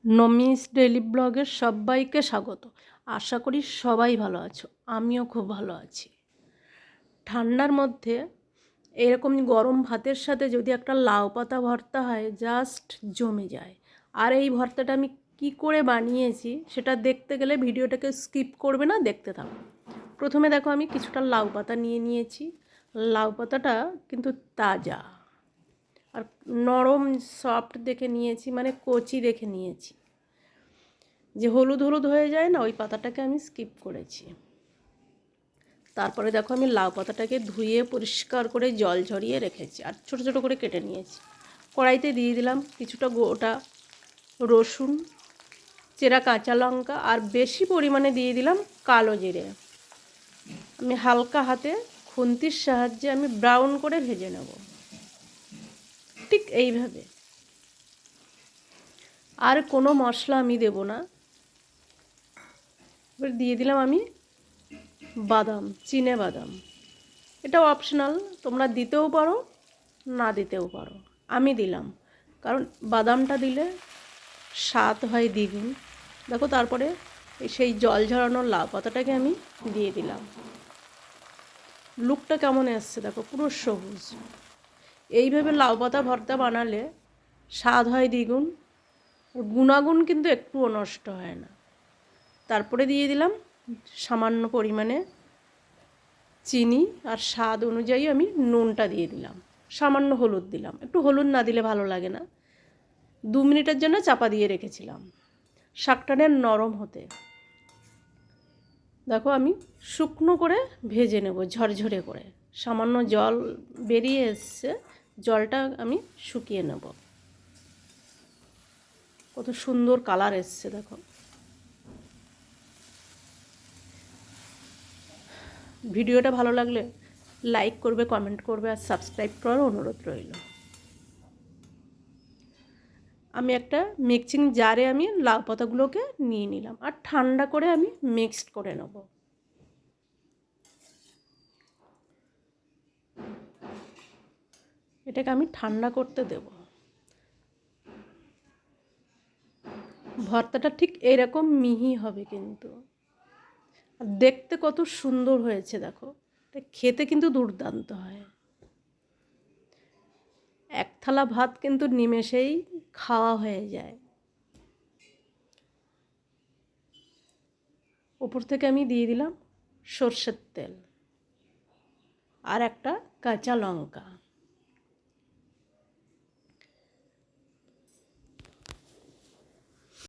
নমিস daily ব্লগের সবাইকে স্বাগত। আশা করি সবাই ভালো আছো, আমিও খুব ভালো আছি। ঠান্ডার মধ্যে এরকম গরম ভাতের সাথে যদি একটা লাউ পাতা ভর্তা হয়, জাস্ট জমে যায়। আর এই ভর্তাটা আমি কি করে বানিয়েছি সেটা দেখতে গেলে ভিডিওটাকে স্কিপ করবে না, দেখতে থাকো। প্রথমে দেখো আমি কিছুটা লাউ পাতা নিয়ে নিয়েছি। লাউ পাতাটা কিন্তু তাজা আর নরম সফট দেখে নিয়েছি, মানে কচি দেখে নিয়েছি। যে হলুদ হলুদ হয়ে যায় না, ওই পাতাটাকে আমি স্কিপ করেছি। তারপরে দেখো আমি লাউ পাতাটাকে ধুয়ে পরিষ্কার করে জল ঝরিয়ে রেখেছি আর ছোট ছোট করে কেটে নিয়েছি। কড়াইতে দিয়ে দিলাম কিছুটা গোটা রসুন, চেরা কাঁচা লঙ্কা আর বেশি পরিমাণে দিয়ে দিলাম কালো জিরে। আমি হালকা হাতে খুন্তির সাহায্যে আমি ব্রাউন করে ভেজে নেব, ঠিক এইভাবে। আর কোনো মশলা আমি দেব না। এবার দিয়ে দিলাম আমি বাদাম, চিনে বাদাম। এটাও অপশনাল, তোমরা দিতেও পারো না দিতেও পারো। আমি দিলাম, কারণ বাদামটা দিলে স্বাদ হয় দ্বিগুণ। দেখো তারপরে সেই জল ঝরানো লাউ পাতাটাকে আমি দিয়ে দিলাম। লুকটা কেমন এসছে দেখো, পুরো সবুজ। এইভাবে লাউ পাতা ভর্তা বানালে স্বাদ হয় দ্বিগুণ, গুণাগুণ কিন্তু একটুও নষ্ট হয় না। তারপরে দিয়ে দিলাম সামান্য পরিমাণে চিনি আর স্বাদ অনুযায়ী আমি নুনটা দিয়ে দিলাম। সামান্য হলুদ দিলাম, একটু হলুদ না দিলে ভালো লাগে না। 2 মিনিটের জন্য চাপা দিয়ে রেখেছিলাম শাকটানের নরম হতে। দেখো আমি শুকনো করে ভেজে নেব, ঝরঝরে করে। সামান্য জল বেরিয়ে এসছে, জলটা আমি শুকিয়ে নেব। কত সুন্দর কালার এসছে দেখো। ভিডিওটা ভালো লাগলে লাইক করবে, কমেন্ট করবে আর সাবস্ক্রাইব করার অনুরোধ রইল। আমি একটা মিক্সিং জারে আমি লাউ পাতাগুলোকে নিয়ে নিলাম আর ঠান্ডা করে আমি মিক্সড করে নেব। এটাকে আমি ঠান্ডা করতে দেব। ভর্তাটা ঠিক এরকম মিহি হবে কিন্তু, আর দেখতে কত সুন্দর হয়েছে দেখো। এটা খেতে কিন্তু দুর্দান্ত হয়। এক থালা ভাত কিন্তু নিমেষেই খাওয়া হয়ে যায়। ওপর থেকে আমি দিয়ে দিলাম সর্ষের তেল আর একটা কাঁচা লঙ্কা।